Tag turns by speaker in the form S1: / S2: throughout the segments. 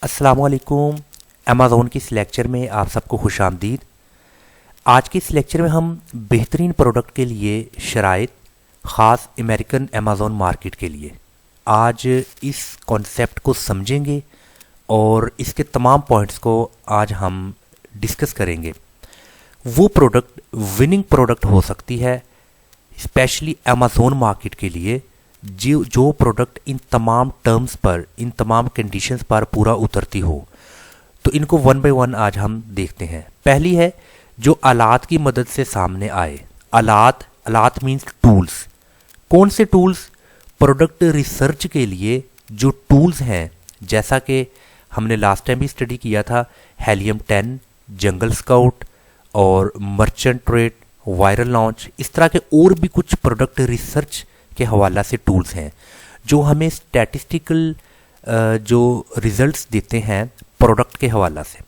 S1: अस्सलामुअलैकुम। अमेज़ॉन की इस लेक्चर में आप सबको खुश आमदीद। आज के इस लेक्चर में हम बेहतरीन प्रोडक्ट के लिए शराइत ख़ास अमेरिकन अमेज़ॉन मार्केट के लिए आज इस कॉन्सेप्ट को समझेंगे और इसके तमाम पॉइंट्स को आज हम डिस्कस करेंगे। वो प्रोडक्ट विनिंग प्रोडक्ट हो सकती है स्पेशली अमेज़ॉन मार्केट के लिए जो प्रोडक्ट इन तमाम टर्म्स पर, इन तमाम कंडीशंस पर पूरा उतरती हो। तो इनको वन बाय वन आज हम देखते हैं। पहली है जो आलात की मदद से सामने आए। आलात मीन्स टूल्स। कौन से टूल्स? प्रोडक्ट रिसर्च के लिए जो टूल्स हैं, जैसा कि हमने लास्ट टाइम भी स्टडी किया था, हेलियम 10, जंगल स्काउट और मर्चेंट ट्रेड, वायरल लॉन्च, इस तरह के और भी कुछ प्रोडक्ट रिसर्च के हवाला से टूल्स हैं जो हमें स्टैटिस्टिकल जो रिजल्ट्स देते हैं प्रोडक्ट के हवाला से।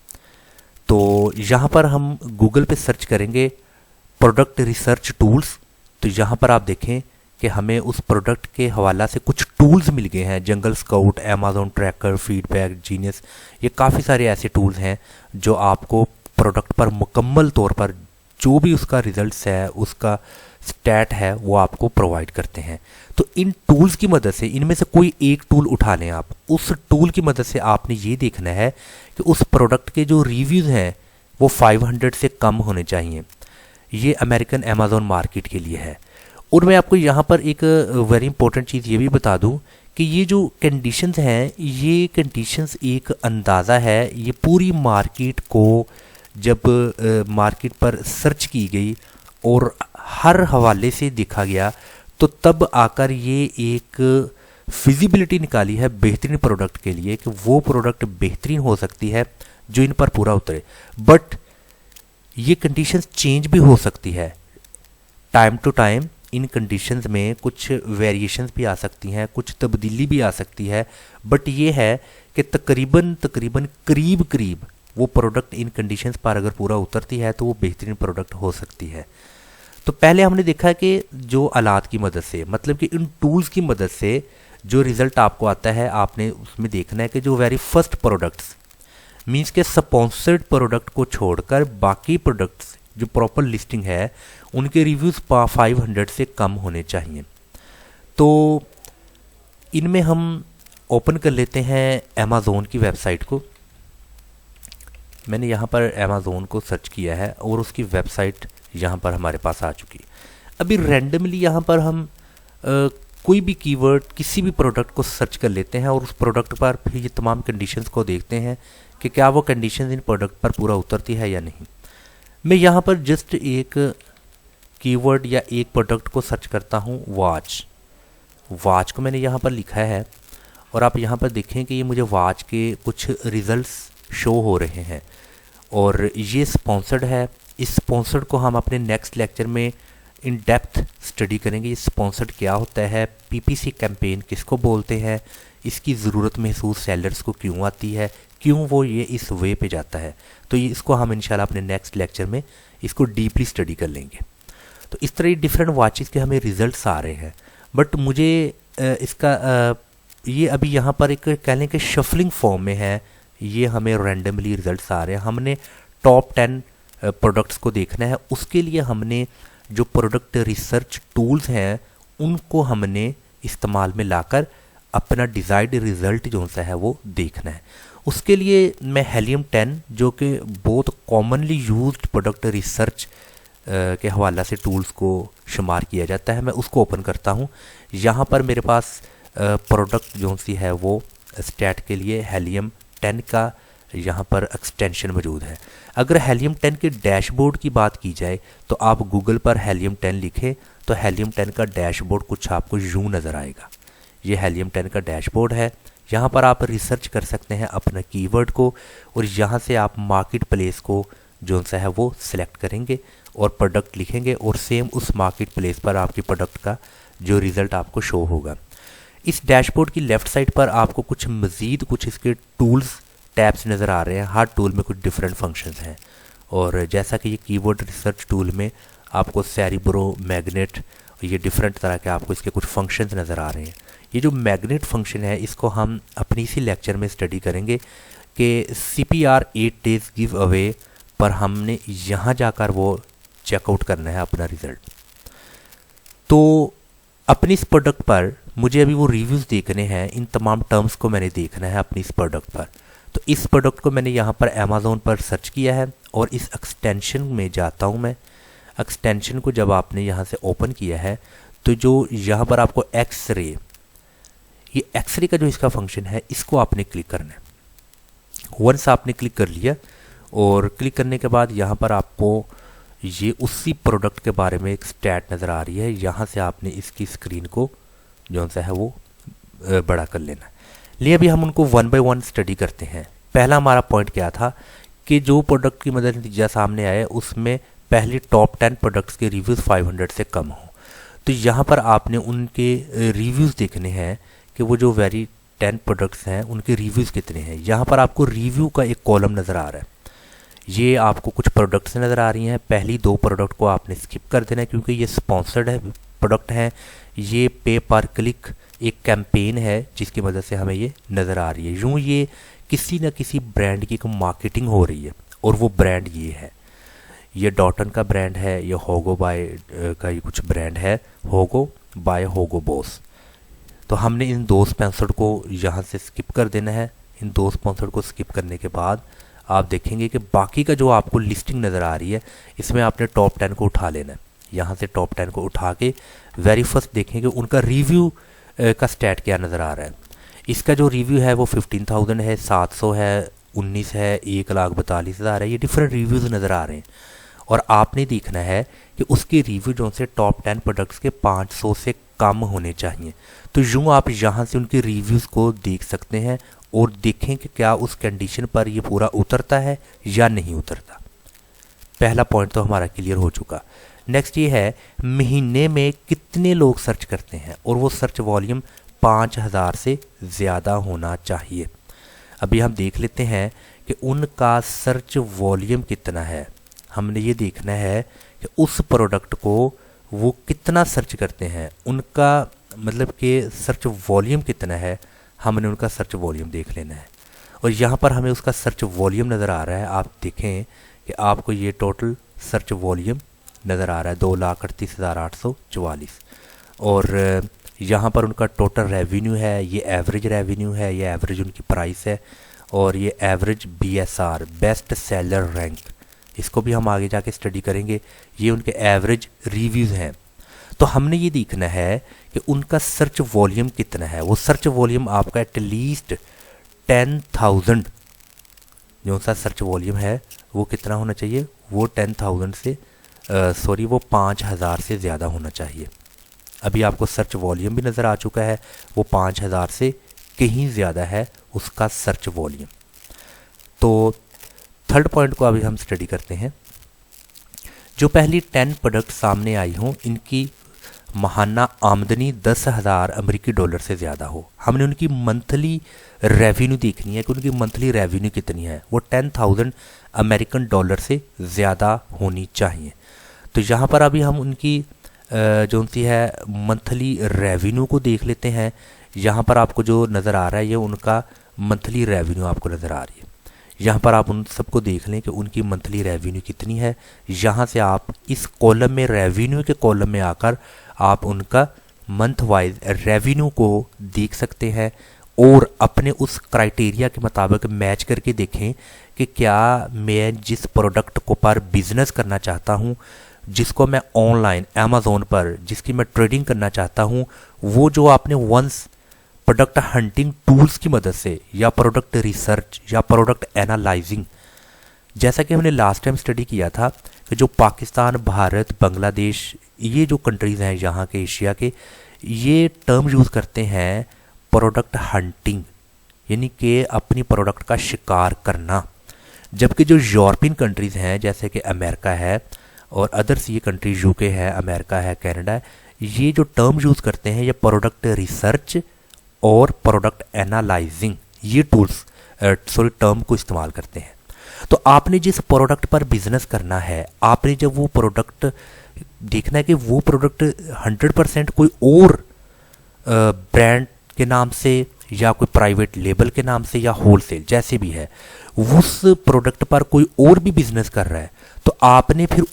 S1: तो यहाँ पर हम गूगल पे सर्च करेंगे प्रोडक्ट रिसर्च टूल्स, तो यहाँ पर आप देखें कि हमें उस प्रोडक्ट के हवाला से कुछ टूल्स मिल गए हैं। जंगल scout, Amazon tracker, feedback, genius, ये काफ़ी सारे ऐसे टूल्स हैं जो आपको प्रोडक्ट पर मुकम्मल तौर पर जो भी उसका रिजल्ट्स है, उसका स्टैट है, वो आपको प्रोवाइड करते हैं। तो इन टूल्स की मदद से, इनमें से कोई एक टूल उठा लें आप, उस टूल की मदद से आपने ये देखना है कि उस प्रोडक्ट के जो रिव्यूज़ हैं वो 500 से कम होने चाहिए। ये अमेरिकन अमेज़ॉन मार्केट के लिए है। और मैं आपको यहाँ पर एक वेरी इंपॉर्टेंट चीज़ ये भी बता दूँ कि ये जो कंडीशंस हैं, ये कंडीशंस एक अंदाज़ा है। ये पूरी मार्केट को जब मार्केट पर सर्च की गई और हर हवाले से देखा गया, तो तब आकर ये एक फिजिबिलिटी निकाली है बेहतरीन प्रोडक्ट के लिए कि वो प्रोडक्ट बेहतरीन हो सकती है जो इन पर पूरा उतरे। बट ये कंडीशंस चेंज भी हो सकती है टाइम टू टाइम। इन कंडीशंस में कुछ वेरिएशंस भी आ सकती हैं, कुछ तब्दीली भी आ सकती है। बट ये है कि तकरीबन करीब वो प्रोडक्ट इन कंडीशंस पर अगर पूरा उतरती है तो वो बेहतरीन प्रोडक्ट हो सकती है। तो पहले हमने देखा कि जो आलात की मदद से, मतलब कि इन टूल्स की मदद से जो रिज़ल्ट आपको आता है, आपने उसमें देखना है कि जो वेरी फर्स्ट प्रोडक्ट्स मींस के स्पॉन्सर्ड प्रोडक्ट को छोड़कर बाकी प्रोडक्ट्स जो प्रॉपर लिस्टिंग है उनके रिव्यूज़ 500 से कम होने चाहिए। तो इनमें हम ओपन कर लेते हैं अमेज़ॉन की वेबसाइट को। मैंने यहाँ पर अमेज़ॉन को सर्च किया है और उसकी वेबसाइट यहाँ पर हमारे पास आ चुकी है। अभी रैंडमली यहाँ पर हम कोई भी कीवर्ड किसी भी प्रोडक्ट को सर्च कर लेते हैं और उस प्रोडक्ट पर फिर ये तमाम कंडीशंस को देखते हैं कि क्या वो कंडीशंस इन प्रोडक्ट पर पूरा उतरती है या नहीं। मैं यहाँ पर जस्ट एक कीवर्ड या एक प्रोडक्ट को सर्च करता हूँ, वॉच को मैंने यहाँ पर लिखा है और आप यहाँ पर देखें कि ये मुझे वॉच के कुछ रिजल्ट्स शो हो रहे हैं और ये स्पॉन्सर्ड है। इस स्पॉन्सर्ड को हम अपने नेक्स्ट लेक्चर में इन डेप्थ स्टडी करेंगे। ये स्पॉन्सर्ड क्या होता है, पीपीसी कैंपेन किसको बोलते हैं, इसकी ज़रूरत महसूस सेलर्स को क्यों आती है, क्यों वो ये इस वे पे जाता है। तो ये इसको हम इंशाल्लाह अपने नेक्स्ट लेक्चर में इसको डीपली स्टडी कर लेंगे। तो इस तरह डिफरेंट वॉचेस के हमें रिजल्ट्स आ रहे हैं। बट मुझे इसका ये अभी यहाँ पर एक कह लें कि शफलिंग फॉर्म में है। ये हमें रैंडमली रिजल्ट्स आ रहे हैं। हमने टॉप 10 प्रोडक्ट्स को देखना है। उसके लिए हमने जो प्रोडक्ट रिसर्च टूल्स हैं उनको हमने इस्तेमाल में लाकर अपना डिज़ायर्ड रिज़ल्ट जो सा है वो देखना है। उसके लिए मैं हेलियम 10 जो कि बहुत कॉमनली यूज्ड प्रोडक्ट रिसर्च के हवाला से टूल्स को शुमार किया जाता है, मैं उसको ओपन करता हूँ। यहाँ पर मेरे पास प्रोडक्ट जो सी है वो स्टैट के लिए हेलियम 10 का यहाँ पर एक्सटेंशन मौजूद है। अगर हेलियम 10 के डैशबोर्ड की बात की जाए तो आप गूगल पर हेलियम 10 लिखें तो हेलियम 10 का डैशबोर्ड कुछ आपको यूँ नज़र आएगा। ये हेलियम 10 का डैशबोर्ड है। यहाँ पर आप रिसर्च कर सकते हैं अपना कीवर्ड को और यहाँ से आप मार्केट प्लेस को जो सा है वो सिलेक्ट करेंगे और प्रोडक्ट लिखेंगे और सेम उस मार्केट प्लेस पर आपकी प्रोडक्ट का जो रिज़ल्ट आपको शो होगा। इस डैशबोर्ड की लेफ़्ट साइड पर आपको कुछ मज़ीद कुछ इसके टूल्स टैब्स नज़र आ रहे हैं। हर टूल में कुछ डिफरेंट फंक्शंस हैं और जैसा कि ये कीवर्ड रिसर्च टूल में आपको सेरिब्रो, मैग्नेट, ये डिफरेंट तरह के आपको इसके कुछ फंक्शंस नज़र आ रहे हैं। ये जो मैग्नेट फंक्शन है इसको हम अपनी इसी लेक्चर में स्टडी करेंगे। कि CPR 8 days गिव अवे पर हमने यहाँ जाकर वो चेकआउट करना है अपना रिज़ल्ट। तो अपनी इस प्रोडक्ट पर मुझे अभी वो रिव्यूज़ देखने हैं, इन तमाम टर्म्स को मैंने देखना है अपनी इस प्रोडक्ट पर। तो इस प्रोडक्ट को मैंने यहाँ पर अमेज़ोन पर सर्च किया है और इस एक्सटेंशन में जाता हूँ मैं। एक्सटेंशन को जब आपने यहाँ से ओपन किया है तो जो यहाँ पर आपको एक्सरे, ये एक्सरे का जो इसका फंक्शन है इसको आपने क्लिक करना है। वंस आपने क्लिक कर लिया और क्लिक करने के बाद यहाँ पर आपको ये उसी प्रोडक्ट के बारे में एक स्टैट नज़र आ रही है। यहाँ से आपने इसकी स्क्रीन को जो सा है वो बड़ा कर लेना है। लिए अभी हम उनको 1 by 1 स्टडी करते हैं। पहला हमारा पॉइंट क्या था कि जो प्रोडक्ट की मदद नतीजा सामने आए उसमें पहले टॉप 10 प्रोडक्ट्स के रिव्यूज़ 500 से कम हो। तो यहाँ पर आपने उनके रिव्यूज़ देखने हैं कि वो जो वेरी 10 प्रोडक्ट्स हैं उनके रिव्यूज़ कितने हैं। यहाँ पर आपको रिव्यू का एक कॉलम नज़र आ रहा है। ये आपको कुछ प्रोडक्ट्स नज़र आ रही हैं। पहली 2 प्रोडक्ट को आपने स्किप कर देना है क्योंकि ये स्पॉन्सर्ड है प्रोडक्ट हैं। ये पे पर क्लिक एक कैंपेन है जिसकी मदद से हमें ये नज़र आ रही है। यूँ ये किसी न किसी ब्रांड की मार्केटिंग हो रही है और वो ब्रांड ये है। ये डॉटन का ब्रांड है, ये होगो बाय का ये कुछ ब्रांड है, होगो बाय होगो बॉस। तो हमने इन 2 स्पॉन्सर्ड को यहाँ से स्किप कर देना है। इन 2 स्पॉन्सर्ड को स्किप करने के बाद आप देखेंगे कि बाकी का जो आपको लिस्टिंग नज़र आ रही है इसमें आपने टॉप 10 को उठा लेना है। यहाँ से टॉप 10 को उठा के वेरी फर्स्ट देखेंगे उनका रिव्यू का स्टैट क्या नज़र आ रहा है। इसका जो रिव्यू है वो 15,000 है, 700 है, 19 है, 1,42,000 है। ये डिफरेंट रिव्यूज़ नज़र आ रहे हैं और आपने देखना है कि उसके रिव्यू जो से टॉप 10 प्रोडक्ट्स के 500 से कम होने चाहिए। तो यूँ आप यहाँ से उनके रिव्यूज़ को देख सकते हैं और देखें कि क्या उस कंडीशन पर ये पूरा उतरता है या नहीं उतरता। पहला पॉइंट तो हमारा क्लियर हो चुका। नेक्स्ट ये है महीने में कितने लोग सर्च करते हैं और वो सर्च वॉल्यूम 5,000 से ज़्यादा होना चाहिए। अभी हम देख लेते हैं कि उनका सर्च वॉल्यूम कितना है। हमने ये देखना है कि उस प्रोडक्ट को वो कितना सर्च करते हैं, उनका मतलब कि सर्च वॉल्यूम कितना है। हमने उनका सर्च वॉल्यूम देख लेना है और यहाँ पर हमें उसका सर्च वॉल्यूम नज़र आ रहा है। आप देखें कि आपको ये टोटल सर्च वॉल्यूम नज़र आ रहा है 2,38,844 और यहाँ पर उनका टोटल रेवेन्यू है, ये एवरेज रेवेन्यू है, ये एवरेज उनकी प्राइस है और ये average BSR best seller rank, इसको भी हम आगे जाके स्टडी करेंगे। ये उनके एवरेज रिव्यूज़ हैं। तो हमने ये देखना है कि उनका सर्च वॉल्यूम कितना है। वो सर्च वॉल्यूम आपका एटलीस्ट 10,000 जो सा सर्च वॉल्यूम है वो कितना होना चाहिए, वो 10,000 से वो 5,000 से ज़्यादा होना चाहिए। अभी आपको सर्च वॉल्यूम भी नज़र आ चुका है, वो 5,000 से कहीं ज़्यादा है उसका सर्च वॉल्यूम। तो थर्ड पॉइंट को अभी हम स्टडी करते हैं। जो पहली 10 प्रोडक्ट सामने आई हों इनकी माहाना आमदनी 10,000 अमेरिकी डॉलर से ज़्यादा हो। हमने उनकी मंथली रेवेन्यू देखनी है कि उनकी मंथली रेवेन्यू कितनी है। वो 10,000 अमेरिकन डॉलर से ज़्यादा होनी चाहिए। तो यहाँ पर अभी हम उनकी जो उनकी है मंथली रेवेन्यू को देख लेते हैं। यहाँ पर आपको जो नज़र आ रहा है ये उनका मंथली रेवेन्यू आपको नज़र आ रही है। यहाँ पर आप उन सबको देख लें कि उनकी मंथली रेवेन्यू कितनी है। यहाँ से आप इस कॉलम में रेवेन्यू के कॉलम में आकर आप उनका मंथ वाइज रेवेन्यू को देख सकते हैं और अपने उस क्राइटेरिया के मुताबिक मैच करके देखें कि क्या मैं जिस प्रोडक्ट को पर बिज़नेस करना चाहता हूँ, जिसको मैं ऑनलाइन अमेज़ोन पर जिसकी मैं ट्रेडिंग करना चाहता हूँ, वो जो आपने वंस प्रोडक्ट हंटिंग टूल्स की मदद से या प्रोडक्ट रिसर्च या प्रोडक्ट एनालाइजिंग, जैसा कि हमने लास्ट टाइम स्टडी किया था कि जो पाकिस्तान, भारत, बांग्लादेश ये जो कंट्रीज़ हैं यहाँ के एशिया के, ये टर्म यूज़ करते हैं प्रोडक्ट हंटिंग, यानी कि अपनी प्रोडक्ट का शिकार करना। जबकि जो यूरोपियन कंट्रीज़ हैं जैसे कि अमेरिका है और अदर्स ये कंट्री UK है, अमेरिका है, कनाडा है, ये जो टर्म यूज़ करते हैं ये प्रोडक्ट रिसर्च और प्रोडक्ट एनालाइजिंग ये टूल्स टर्म को इस्तेमाल करते हैं। तो आपने जिस प्रोडक्ट पर बिजनेस करना है, आपने जब वो प्रोडक्ट देखना है कि वो प्रोडक्ट 100% कोई और ब्रांड के नाम से या कोई प्राइवेट लेबल के नाम से या होलसेल, जैसे भी है, उस प्रोडक्ट पर कोई और भी बिजनेस कर रहा है, तो आपने फिर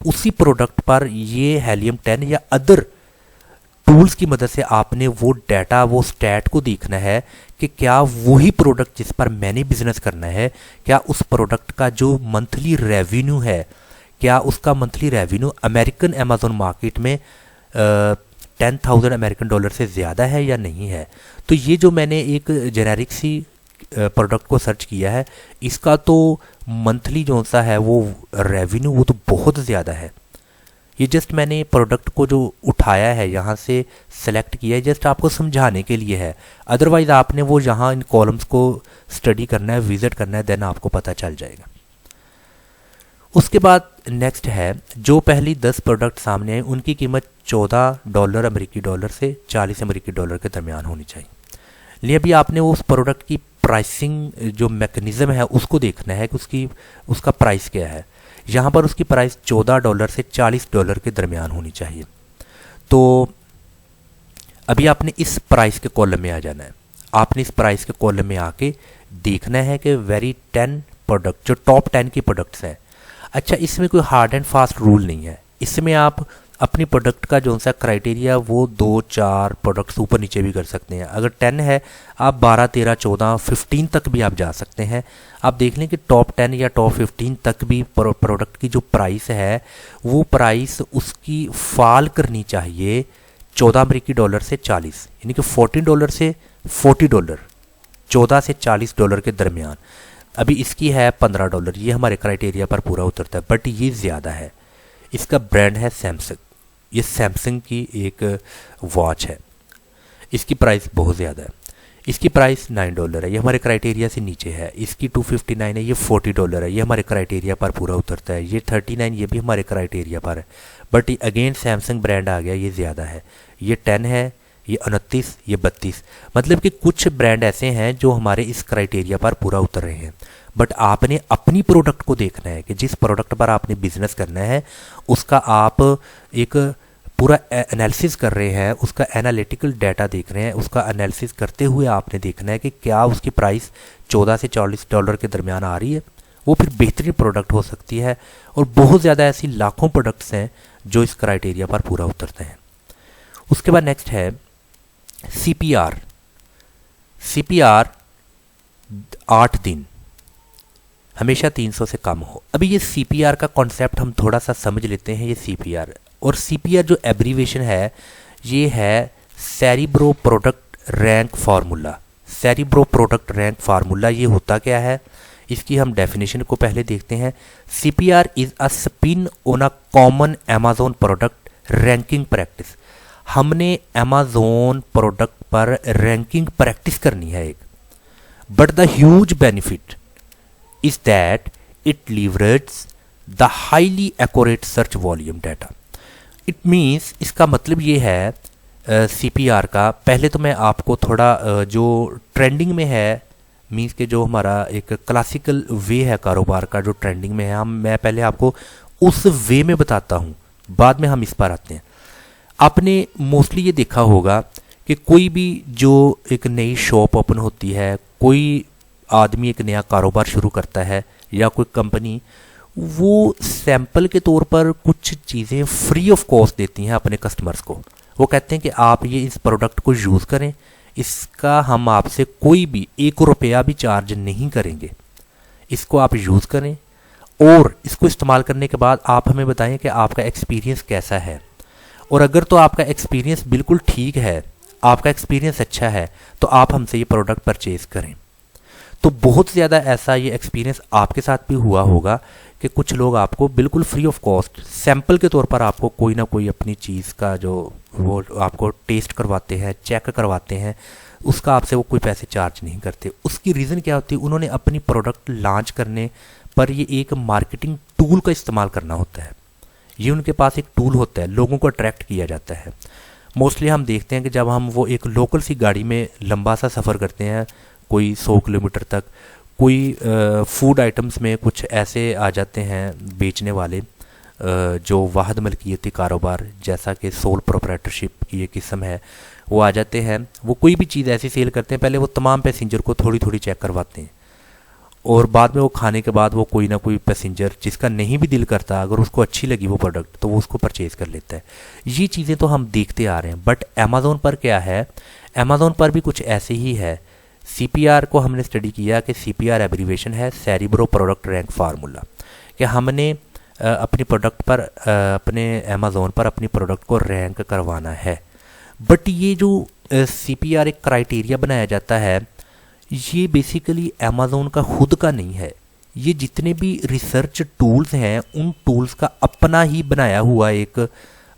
S1: उसी प्रोडक्ट पर ये हेलियम 10 या अदर टूल्स की मदद से आपने वो डाटा, वो स्टैट को देखना है कि क्या वही प्रोडक्ट जिस पर मैंने बिजनेस करना है, क्या उस प्रोडक्ट का जो मंथली रेवेन्यू है, क्या उसका monthly revenue American Amazon market में 10,000 अमेरिकन डॉलर से ज़्यादा है या नहीं है। तो ये जो मैंने एक जेनेरिक सी प्रोडक्ट को सर्च किया है, इसका तो मंथली जो सा है वो रेवेन्यू वो तो बहुत ज़्यादा है। ये जस्ट मैंने प्रोडक्ट को जो उठाया है यहाँ से सेलेक्ट किया है, जस्ट आपको समझाने के लिए है। अदरवाइज़ आपने वो यहाँ इन कॉलम्स को स्टडी करना है, विजिट करना है, देन आपको पता चल जाएगा। उसके बाद नेक्स्ट है, जो पहली 10 प्रोडक्ट सामने आए उनकी कीमत $14 अमेरिकी डॉलर से 40 अमेरिकी डॉलर के दरमियान होनी चाहिए। लिए अभी आपने उस प्रोडक्ट की प्राइसिंग जो मैकेनिज़्म है उसको देखना है कि उसका प्राइस क्या है। यहाँ पर उसकी प्राइस $14 से $40 के दरमियान होनी चाहिए। तो अभी आपने इस प्राइस के कॉलम में आ जाना है। आपने इस प्राइस के कॉलम में आके देखना है कि वेरी 10 प्रोडक्ट, जो टॉप 10 की प्रोडक्ट्स हैं। अच्छा, इसमें कोई हार्ड एंड फास्ट रूल नहीं है। इसमें आप अपनी प्रोडक्ट का जो सा क्राइटेरिया वो 2-4 प्रोडक्ट्स ऊपर नीचे भी कर सकते हैं। अगर 10 है, आप 12, 13, 14, 15 तक भी आप जा सकते हैं। आप देख लें कि टॉप 10 या टॉप 15 तक भी प्रोडक्ट की जो प्राइस है वो प्राइस उसकी फॉल करनी चाहिए $14 से 40, यानी कि $14 से $40, $14 से $40 के दरमियान। अभी इसकी है $15, ये हमारे क्राइटेरिया पर पूरा उतरता है, बट ये ज़्यादा है। इसका ब्रांड है सैमसंग, ये सैमसंग की एक वॉच है, इसकी प्राइस बहुत ज़्यादा है। इसकी प्राइस $9 है, ये हमारे क्राइटेरिया से नीचे है। इसकी 259 है, ये $40 है, ये हमारे क्राइटेरिया पर पूरा उतरता है। ये 39, ये भी हमारे क्राइटेरिया पर है, बट अगेन सैमसंग ब्रांड आ गया, ये ज़्यादा है। ये 10 है, ये 29, ये 32। मतलब कि कुछ ब्रांड ऐसे हैं जो हमारे इस क्राइटेरिया पर पूरा उतर रहे हैं। बट आपने अपनी प्रोडक्ट को देखना है कि जिस प्रोडक्ट पर आपने बिजनेस करना है उसका आप एक पूरा एनालिसिस कर रहे हैं, उसका एनालिटिकल डाटा देख रहे हैं। उसका एनालिसिस करते हुए आपने देखना है कि क्या उसकी प्राइस $14 से $40 के दरमियान आ रही है। वो फिर बेहतरीन प्रोडक्ट हो सकती है। और बहुत ज़्यादा ऐसी लाखों प्रोडक्ट्स हैं जो इस क्राइटेरिया पर पूरा उतरते हैं। उसके बाद नेक्स्ट है CPR। CPR 8 दिन, हमेशा 300 से कम हो। अभी ये CPR का कॉन्सेप्ट हम थोड़ा सा समझ लेते हैं। ये CPR और CPR जो एब्रीवेशन है ये है cerebro product rank formula. Cerebro product rank formula ये होता क्या है, इसकी हम डेफिनेशन को पहले देखते हैं। CPR is a spin on a common Amazon product ranking practice. हमने अमेज़न प्रोडक्ट पर रैंकिंग प्रैक्टिस करनी है एक। But the huge benefit is that it leverages the highly accurate search volume data. It means इसका मतलब ये है CPR का। पहले तो मैं आपको थोड़ा जो ट्रेंडिंग में है, मीन्स के जो हमारा एक क्लासिकल वे है कारोबार का जो ट्रेंडिंग में है, मैं पहले आपको उस वे में बताता हूँ, बाद में हम इस पर आते हैं। आपने मोस्टली ये देखा होगा कि कोई भी जो एक नई शॉप ओपन होती है, कोई आदमी एक नया कारोबार शुरू करता है या कोई कंपनी, वो सैंपल के तौर पर कुछ चीज़ें फ्री ऑफ कॉस्ट देती हैं अपने कस्टमर्स को। वो कहते हैं कि आप ये इस प्रोडक्ट को यूज़ करें, इसका हम आपसे कोई भी ₹1 भी चार्ज नहीं करेंगे। इसको आप यूज़ करें और इसको इस्तेमाल करने के बाद आप हमें बताएं कि आपका एक्सपीरियंस कैसा है। और अगर तो आपका एक्सपीरियंस बिल्कुल ठीक है, आपका एक्सपीरियंस अच्छा है, तो आप हमसे ये प्रोडक्ट परचेज़ करें। तो बहुत ज़्यादा ऐसा ये एक्सपीरियंस आपके साथ भी हुआ होगा कि कुछ लोग आपको बिल्कुल फ्री ऑफ कॉस्ट सैंपल के तौर पर आपको कोई ना कोई अपनी चीज़ का जो वो आपको टेस्ट करवाते हैं, चेक करवाते हैं, उसका आपसे वो कोई पैसे चार्ज नहीं करते। उसकी रीज़न क्या होती है, उन्होंने अपनी प्रोडक्ट लॉन्च करने पर ये एक मार्केटिंग टूल का इस्तेमाल करना होता है। ये उनके पास एक टूल होता है, लोगों को अट्रैक्ट किया जाता है। मोस्टली हम देखते हैं कि जब हम वो एक लोकल सी गाड़ी में लंबा सा सफ़र करते हैं, कोई 100 किलोमीटर तक, कोई फूड आइटम्स में कुछ ऐसे आ जाते हैं बेचने वाले जो वाहद मलकियती कारोबार जैसा कि सोल प्रोप्राइटरशिप की ये किस्म है, वो आ जाते हैं। वो कोई भी चीज़ ऐसी सेल करते हैं, पहले वो तमाम पैसेंजर को थोड़ी थोड़ी चेक करवाते हैं और बाद में वो खाने के बाद वो कोई ना कोई पैसेंजर जिसका नहीं भी दिल करता, अगर उसको अच्छी लगी वो प्रोडक्ट तो वो उसको परचेज़ कर लेता है। ये चीज़ें तो हम देखते आ रहे हैं। बट अमेज़ोन पर क्या है, अमेज़ोन पर भी कुछ ऐसे ही है। CPR को हमने स्टडी किया कि CPR एब्रीवेशन है सेरिब्रो प्रोडक्ट रैंक फार्मूला, कि हमने अपनी प्रोडक्ट पर अपने अमेज़ोन पर अपनी प्रोडक्ट को रैंक करवाना है। बट ये जो CPR एक क्राइटेरिया बनाया जाता है, ये बेसिकली अमेज़ोन का खुद का नहीं है। ये जितने भी रिसर्च टूल्स हैं उन टूल्स का अपना ही बनाया हुआ एक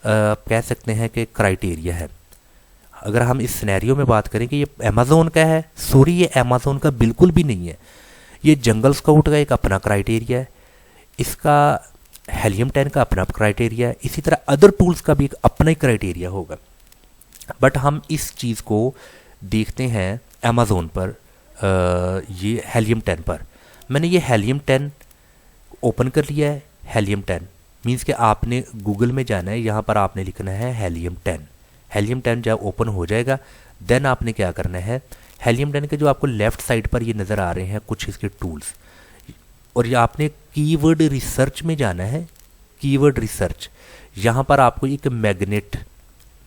S1: कह सकते हैं कि क्राइटेरिया है। अगर हम इस सिनेरियो में बात करें कि ये अमेज़ोन का है, सॉरी ये अमेज़ोन का बिल्कुल भी नहीं है। ये जंगल स्काउट का एक अपना क्राइटेरिया है, इसका हेलियम 10 का अपना क्राइटेरिया है, इसी तरह अदर टूल्स का भी एक अपना ही क्राइटेरिया होगा। बट हम इस चीज़ को देखते हैं अमेज़ोन पर, ये हेलियम 10 पर। मैंने ये हेलियम 10 ओपन कर लिया है। हेलियम 10 मीन्स कि आपने गूगल में जाना है, यहाँ पर आपने लिखना है हेलियम 10। हेलियम 10 जब ओपन हो जाएगा देन आपने क्या करना है, हेलियम 10 के जो आपको लेफ़्ट साइड पर ये नज़र आ रहे हैं कुछ इसके टूल्स, और ये आपने कीवर्ड रिसर्च में जाना है। कीवर्ड रिसर्च, यहाँ पर आपको एक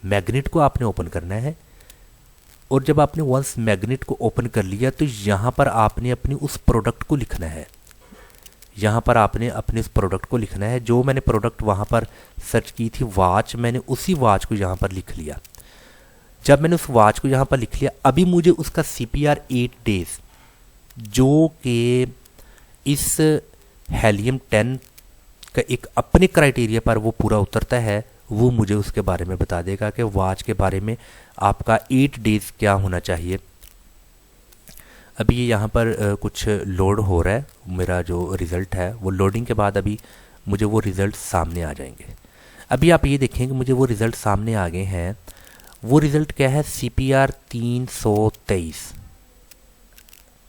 S1: मैग्नेट को आपने ओपन करना है। और जब आपने वंस मैग्नेट को ओपन कर लिया तो यहाँ पर आपने अपनी उस प्रोडक्ट को लिखना है। यहाँ पर आपने अपने उस प्रोडक्ट को लिखना है। जो मैंने प्रोडक्ट वहाँ पर सर्च की थी वॉच, मैंने उसी वॉच को यहाँ पर लिख लिया। जब मैंने उस वॉच को यहाँ पर लिख लिया, अभी मुझे उसका CPR 8 डेज जो कि इस हेलियम 10 का एक अपने क्राइटेरिया पर वो पूरा उतरता है, वो मुझे उसके बारे में बता देगा कि वॉच के बारे में आपका 8 डेज क्या होना चाहिए। अभी ये यहाँ पर कुछ लोड हो रहा है, मेरा जो रिज़ल्ट है वो लोडिंग के बाद अभी मुझे वो रिज़ल्ट सामने आ जाएंगे। अभी आप ये देखें कि मुझे वो रिज़ल्ट सामने आ गए हैं। वो रिज़ल्ट क्या है, CPR 323,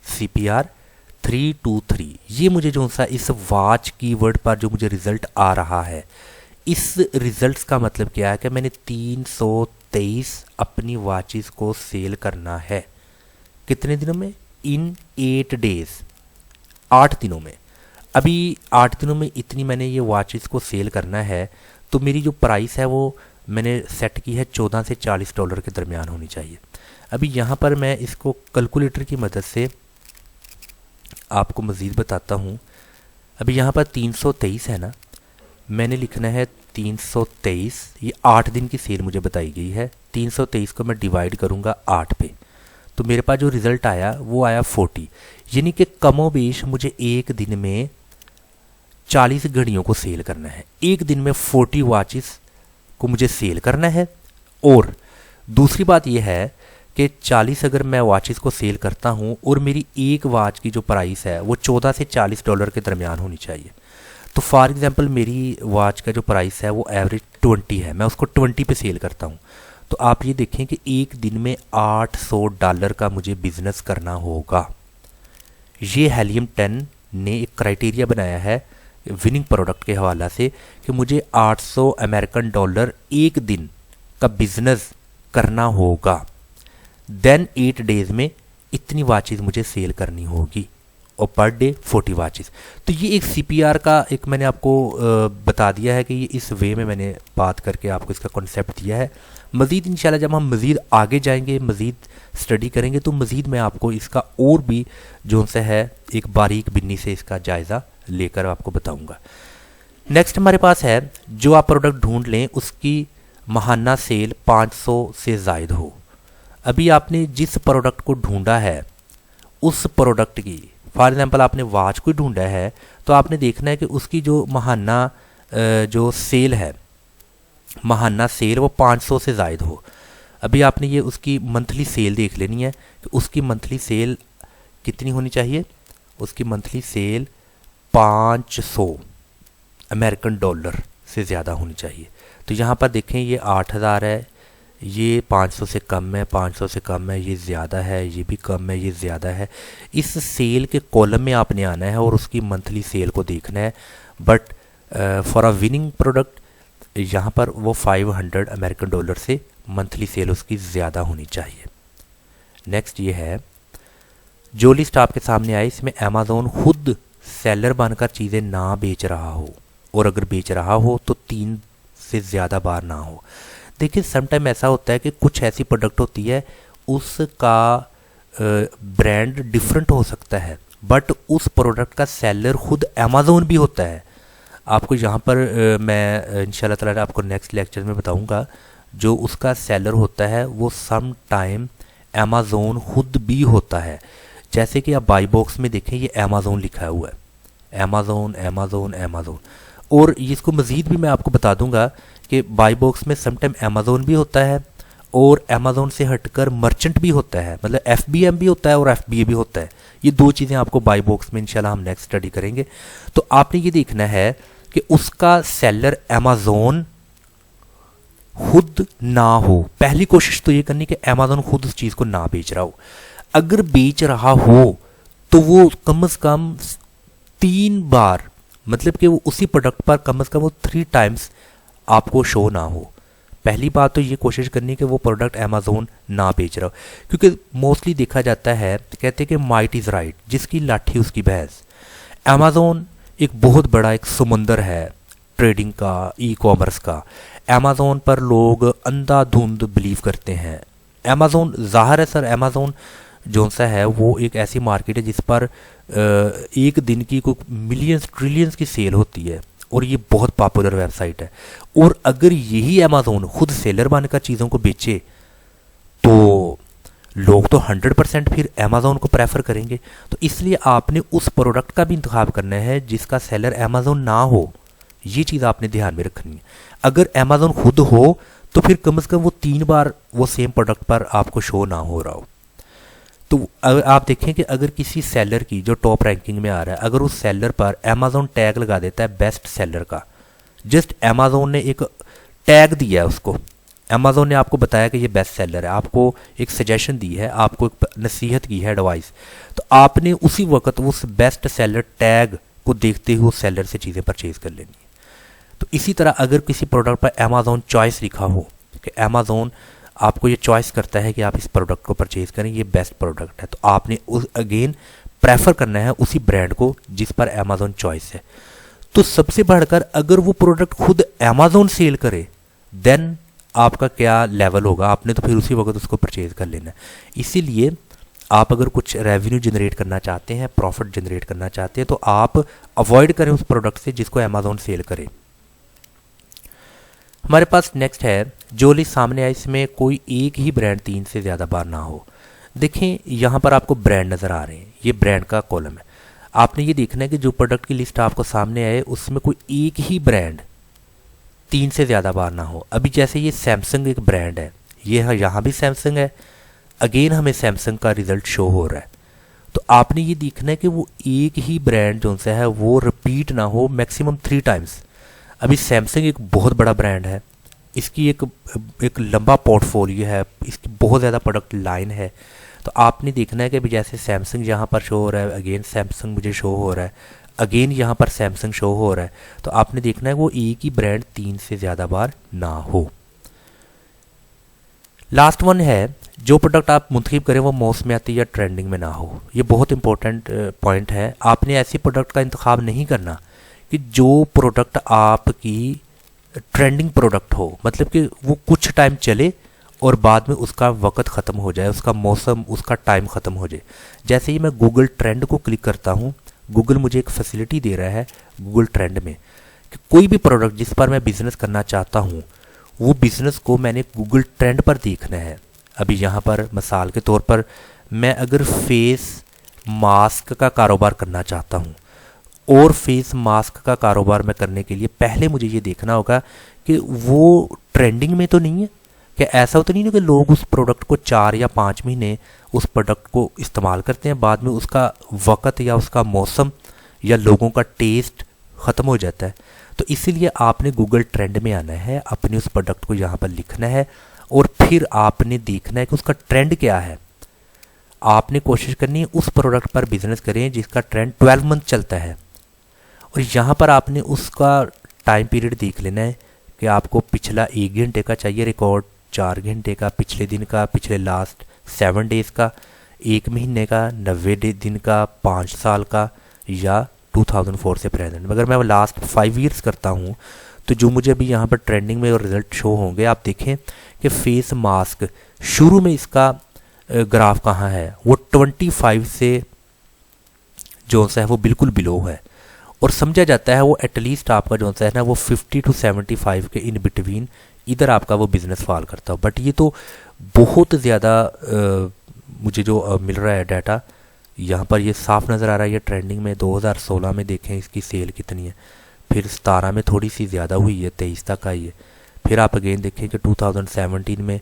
S1: CPR 323। ये मुझे जो सा इस वॉच कीवर्ड पर जो मुझे रिज़ल्ट आ रहा है, इस रिज़ल्ट्स का मतलब क्या है कि मैंने 323 अपनी वॉचेस को सेल करना है। कितने दिनों में, इन 8 डेज, 8 दिनों में। अभी 8 दिनों में इतनी मैंने ये वॉचेस को सेल करना है, तो मेरी जो प्राइस है वो मैंने सेट की है $14 से $40 के दरमियान होनी चाहिए। अभी यहाँ पर मैं इसको कैलकुलेटर की मदद से आपको मज़ीद बताता हूँ। अभी यहाँ पर 323 है ना, मैंने लिखना है 323, ये 8 दिन की सेल मुझे बताई गई है। 323 को मैं डिवाइड करूँगा 8 पे, तो मेरे पास जो रिज़ल्ट आया वो आया 40। यानी कि कमोबेश मुझे एक दिन में 40 घड़ियों को सेल करना है। एक दिन में 40 वॉचेस को मुझे सेल करना है। और दूसरी बात यह है कि 40 अगर मैं वॉचेस को सेल करता हूँ और मेरी एक वॉच की जो प्राइस है वो $14 से $40 के दरमियान होनी चाहिए। तो फॉर एग्ज़ाम्पल मेरी वॉच का जो प्राइस है वो एवरेज 20 है, मैं उसको 20 पे सेल करता हूँ। तो आप ये देखें कि एक दिन में $800 का मुझे बिज़नेस करना होगा। ये हेलियम 10 ने एक क्राइटेरिया बनाया है विनिंग प्रोडक्ट के हवाला से कि मुझे $800 एक दिन का बिज़नेस करना होगा। देन 8 डेज़ में इतनी वॉचेस मुझे सेल करनी होगी और पर डे 40 वॉचेस। तो ये एक CPR का एक मैंने आपको बता दिया है कि ये इस वे में मैंने बात करके आपको इसका कॉन्सेप्ट दिया है। मज़ीद इंशाल्लाह जब हम मज़ीद आगे जाएंगे, मज़ीद स्टडी करेंगे, तो मज़ीद मैं आपको इसका और भी जो सा है एक बारीक बिन्नी से इसका जायज़ा लेकर आपको बताऊंगा। नेक्स्ट हमारे पास है, जो आप प्रोडक्ट ढूंढ लें उसकी माहाना सेल 500 से ज़ायद हो। अभी आपने जिस प्रोडक्ट को ढूंढा है उस प्रोडक्ट की, फॉर एग्ज़ाम्पल आपने वॉच को ढूंढा है, तो आपने देखना है कि उसकी जो माहाना जो सेल है, माहाना सेल वो 500 से ज़ायद हो। अभी आपने ये उसकी मंथली सेल देख लेनी है कि उसकी मंथली सेल कितनी होनी चाहिए। उसकी मंथली सेल 500 अमेरिकन डॉलर से ज़्यादा होनी चाहिए। तो यहाँ पर देखें ये 8000 है, ये 500 से कम है, 500 से कम है, ये ज़्यादा है, ये भी कम है, ये ज़्यादा है। इस सेल के कॉलम में आपने आना है और उसकी मंथली सेल को देखना है। But for a winning product यहाँ पर वो $500 से मंथली सेल उसकी ज़्यादा होनी चाहिए। नेक्स्ट ये है जो लिस्ट आपके सामने आई, इसमें अमेज़ॉन खुद सेलर बनकर चीज़ें ना बेच रहा हो, और अगर बेच रहा हो तो 3 से ज़्यादा बार ना हो। देखिए समटाइम ऐसा होता है कि कुछ ऐसी प्रोडक्ट होती है उसका ब्रांड डिफरेंट हो सकता है, बट उस प्रोडक्ट का सेलर खुद अमेज़ॉन भी होता है। आपको यहाँ पर मैं इंशाल्लाह ताला आपको नेक्स्ट लेक्चर में बताऊँगा, जो उसका सेलर होता है वो सम टाइम अमेज़ॉन खुद भी होता है। जैसे कि आप बाई बॉक्स में देखें, ये अमेज़ॉन लिखा हुआ है, अमेज़ॉन अमेज़ॉन अमेज़ॉन। और इसको मज़ीद भी मैं आपको बता दूंगा कि बाई बॉक्स में समटाइम अमेज़ॉन भी होता है और अमेज़ॉन से हटकर मर्चेंट भी होता है, मतलब FBM भी होता है और FBA भी होता है। ये 2 चीज़ें आपको बाई बॉक्स में इंशाल्लाह हम नेक्स्ट स्टडी करेंगे। तो आपने ये देखना है कि उसका सेलर अमेज़ॉन खुद ना हो। पहली कोशिश तो ये करनी कि अमेज़ॉन खुद उस चीज़ को ना बेच रहा हो। अगर बेच रहा हो तो वो कम से कम 3 बार, मतलब कि वो उसी प्रोडक्ट पर कम से कम वो 3 टाइम्स आपको शो ना हो। पहली बात तो ये कोशिश करनी कि वो प्रोडक्ट अमेज़ॉन ना बेच रहा हो, क्योंकि मोस्टली देखा जाता है, कहते हैं कि माइट इज़ राइट, जिसकी लाठी उसकी भैंस। अमेज़ॉन एक बहुत बड़ा एक समुंदर है ट्रेडिंग का, ई कॉमर्स का। अमेज़ॉन पर लोग अंधाधुंध बिलीव करते हैं। अमेज़ॉन ज़ाहिर है सर, अमेज़ॉन जो सा है वो एक ऐसी मार्केट है जिस पर एक दिन की कोई मिलियंस ट्रिलियंस की सेल होती है, और ये बहुत पॉपुलर वेबसाइट है। और अगर यही अमेज़ॉन खुद सेलर बनकर चीज़ों को बेचे तो लोग तो 100% फिर अमेज़ॉन को प्रेफर करेंगे। तो इसलिए आपने उस प्रोडक्ट का भी इंतखाब करना है जिसका सेलर अमेज़ॉन ना हो। ये चीज़ आपने ध्यान में रखनी है। अगर अमेज़ॉन खुद हो तो फिर कम से कम वो 3 बार वो सेम प्रोडक्ट पर आपको शो ना हो रहा हो। तो अगर आप देखें कि अगर किसी सेलर की जो टॉप रैंकिंग में आ रहा है, अगर उस सेलर पर अमेज़ॉन टैग लगा देता है बेस्ट सेलर का, जस्ट अमेज़ॉन ने एक टैग दिया है उसको, अमेज़ॉन ने आपको बताया कि ये बेस्ट सेलर है, आपको एक सजेशन दी है, आपको एक नसीहत की है, एडवाइस, तो आपने उसी वक्त उस बेस्ट सेलर टैग को देखते हुए उस सेलर से चीज़ें परचेज कर लेनी है। तो इसी तरह अगर किसी प्रोडक्ट पर अमेज़ॉन चॉइस लिखा हो कि अमेज़ॉन आपको ये चॉइस करता है कि आप इस प्रोडक्ट को परचेज करें, ये बेस्ट प्रोडक्ट है, तो आपने उस अगेन प्रेफर करना है उसी ब्रांड को जिस पर अमेज़ॉन चॉइस है। तो सबसे बढ़कर अगर वो प्रोडक्ट खुद अमेज़ॉन सेल करे देन आपका क्या लेवल होगा, आपने तो फिर उसी वक्त उसको परचेज कर लेना है। इसीलिए आप अगर कुछ रेवेन्यू जनरेट करना चाहते हैं, प्रॉफिट जनरेट करना चाहते हैं, तो आप अवॉइड करें उस प्रोडक्ट से जिसको अमेज़ॉन सेल करे। हमारे पास नेक्स्ट है जो लिस्ट सामने है, इसमें कोई एक ही ब्रांड 3 से ज़्यादा बार ना हो। देखें यहाँ पर आपको ब्रांड नज़र आ रहे हैं, ये ब्रांड का कॉलम है। आपने ये देखना है कि जो प्रोडक्ट की लिस्ट आपको सामने आए उसमें कोई एक ही ब्रांड 3 से ज़्यादा बार ना हो। अभी जैसे ये सैमसंग एक ब्रांड है, ये यहाँ भी सैमसंग है, अगेन हमें सैमसंग का रिजल्ट शो हो रहा है। तो आपने ये देखना है कि वो एक ही ब्रांड जो सा है वो रिपीट ना हो मैक्सिमम 3 टाइम्स। अभी सैमसंग एक बहुत बड़ा ब्रांड है, इसकी एक लंबा पोर्टफोलियो है, इसकी बहुत ज़्यादा प्रोडक्ट लाइन है। तो आपने देखना है कि अभी जैसे सैमसंग यहाँ पर शो हो रहा है, अगेन सैमसंग मुझे शो हो रहा है, अगेन यहाँ पर सैमसंग शो हो रहा है, तो आपने देखना है वो एक ही ब्रांड 3 से ज़्यादा बार ना हो। लास्ट वन है जो प्रोडक्ट आप मुंतखब करें वो मौसमियाती या ट्रेंडिंग में ना हो। ये बहुत इंपॉर्टेंट पॉइंट है। आपने ऐसी प्रोडक्ट का इंतखाब नहीं करना कि जो प्रोडक्ट आपकी ट्रेंडिंग प्रोडक्ट हो, मतलब कि वो कुछ टाइम चले और बाद में उसका वक्त ख़त्म हो जाए, उसका मौसम, उसका टाइम ख़त्म हो जाए। जैसे ही मैं गूगल ट्रेंड को क्लिक करता हूँ, गूगल मुझे एक फैसिलिटी दे रहा है गूगल ट्रेंड में कि कोई भी प्रोडक्ट जिस पर मैं बिज़नेस करना चाहता हूँ वो बिज़नेस को मैंने गूगल ट्रेंड पर देखना है। अभी यहाँ पर मिसाल के तौर पर मैं अगर फेस मास्क का कारोबार करना चाहता हूँ और फेस मास्क का कारोबार में करने के लिए पहले मुझे ये देखना होगा कि वो ट्रेंडिंग में तो नहीं है, कि ऐसा तो नहीं है कि लोग उस प्रोडक्ट को 4 या 5 महीने उस प्रोडक्ट को इस्तेमाल करते हैं, बाद में उसका वक़्त या उसका मौसम या लोगों का टेस्ट ख़त्म हो जाता है। तो इसीलिए आपने गूगल ट्रेंड में आना है, अपने उस प्रोडक्ट को यहाँ पर लिखना है और फिर आपने देखना है कि उसका ट्रेंड क्या है। आपने कोशिश करनी है उस प्रोडक्ट पर बिजनेस करें जिसका ट्रेंड 12 मंथ चलता है, और यहाँ पर आपने उसका टाइम पीरियड देख लेना है कि आपको पिछला 1 घंटे का चाहिए रिकॉर्ड, 4 घंटे का, पिछले दिन का, पिछले लास्ट 7 डेज़ का, 1 महीने का, 90 दिन का, 5 साल का, या 2004 से प्रेजेंट। अगर मैं लास्ट 5 ईयर्स करता हूँ तो जो मुझे अभी यहाँ पर ट्रेंडिंग में और रिजल्ट शो होंगे, आप देखें कि फेस मास्क शुरू में इसका ग्राफ कहाँ है, वो 25 से जो सा है वो बिल्कुल बिलो है, और समझा जाता है वो एटलीस्ट आपका जो सा है ना वो 50 to 75 के इन बिटवीन इधर आपका वो बिजनेस फॉल करता हो। बट ये तो बहुत ज़्यादा मुझे जो मिल रहा है डाटा, यहाँ पर ये साफ नज़र आ रहा है। ये ट्रेंडिंग में 2016 में देखें इसकी सेल कितनी है, फिर 17 में थोड़ी सी ज़्यादा हुई है, 23 तक आई है, फिर आप अगेन देखें कि 2017 में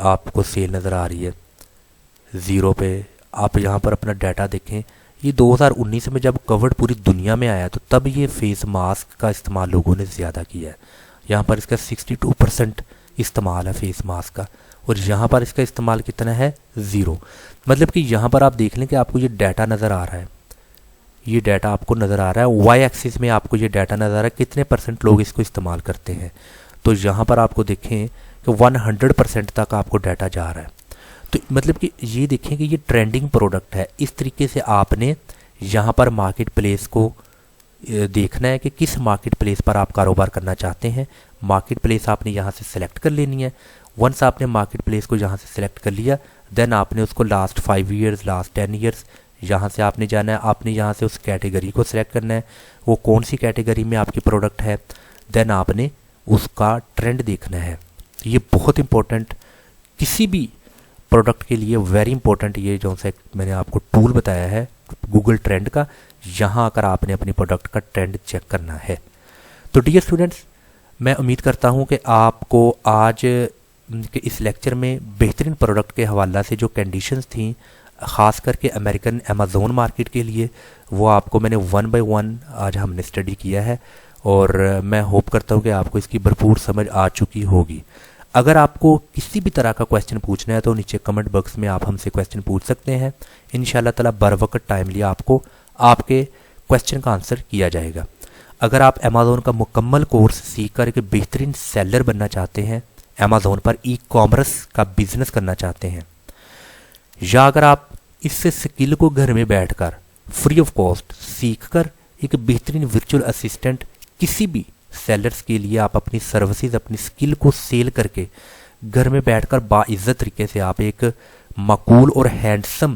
S1: आपको सेल नज़र आ रही है 0 पे। आप यहाँ पर अपना डाटा देखें, ये 2019 में जब कोविड पूरी दुनिया में आया तो तब ये फेस मास्क का इस्तेमाल लोगों ने ज़्यादा किया है। यहाँ पर इसका 62% इस्तेमाल है फेस मास्क का, और यहाँ पर इसका इस्तेमाल कितना है, 0। मतलब कि यहाँ पर आप देख लें कि आपको ये डाटा नज़र आ रहा है, ये डाटा आपको नज़र आ रहा है, वाई एक्सिस में आपको ये डाटा नज़र आ रहा है कितने % लोग इसको इस्तेमाल करते हैं। तो यहाँ पर आपको देखें कि 100% तक आपको डाटा जा रहा है। तो मतलब कि ये देखें कि ये ट्रेंडिंग प्रोडक्ट है। इस तरीके से आपने यहाँ पर मार्केट प्लेस को देखना है कि किस मार्केट प्लेस पर आप कारोबार करना चाहते हैं। मार्केट प्लेस आपने यहाँ से सिलेक्ट कर लेनी है। वंस आपने मार्केट प्लेस को यहाँ से सिलेक्ट कर लिया, देन आपने उसको लास्ट 5 ईयर्स, लास्ट 10 ईयर्स यहाँ से आपने जाना है। आपने यहाँ से उस कैटेगरी को सिलेक्ट करना है, वो कौन सी कैटेगरी में आपकी प्रोडक्ट है, देन आपने उसका ट्रेंड देखना है। ये बहुत इंपॉर्टेंट, किसी भी प्रोडक्ट के लिए वेरी इंपॉर्टेंट ये जो सा मैंने आपको टूल बताया है गूगल ट्रेंड का, यहाँ आकर आपने अपनी प्रोडक्ट का ट्रेंड चेक करना है। तो डियर स्टूडेंट्स, मैं उम्मीद करता हूँ कि आपको आज के इस लेक्चर में बेहतरीन प्रोडक्ट के हवाला से जो कंडीशंस थी, ख़ास करके अमेरिकन अमेज़न मार्केट के लिए, वो आपको मैंने 1 by 1 आज हमने स्टडी किया है, और मैं होप करता हूँ कि आपको इसकी भरपूर समझ आ चुकी होगी। अगर आपको किसी भी तरह का क्वेश्चन पूछना है तो नीचे कमेंट बॉक्स में आप हमसे क्वेश्चन पूछ सकते हैं। इंशाल्लाह ताला बर वक्त टाइम लिया आपको आपके क्वेश्चन का आंसर किया जाएगा। अगर आप अमेज़न का मुकम्मल कोर्स सीख कर एक बेहतरीन सेलर बनना चाहते हैं, अमेज़न पर ई कॉमर्स का बिजनेस करना चाहते हैं, या अगर आप इससे स्किल को घर में बैठकर फ्री ऑफ कॉस्ट सीख कर एक बेहतरीन वर्चुअल असिस्टेंट किसी भी सेलर्स के लिए आप अपनी सर्विसेज, अपनी स्किल को सेल करके घर में बैठकर बाइज्जत तरीके से आप एक माकूल और हैंडसम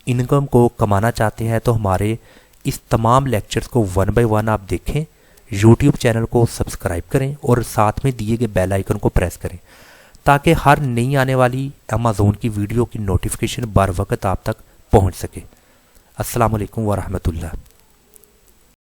S1: इनकम को कमाना चाहते हैं, तो हमारे इस तमाम लेक्चर्स को 1 by 1 आप देखें, यूट्यूब चैनल को सब्सक्राइब करें और साथ में दिए गए बेल आइकन को प्रेस करें, ताकि हर नई आने वाली अमेज़न की वीडियो की नोटिफिकेशन बर वक्त आप तक पहुंच सके। अस्सलाम वालेकुम व रहमतुल्लाह।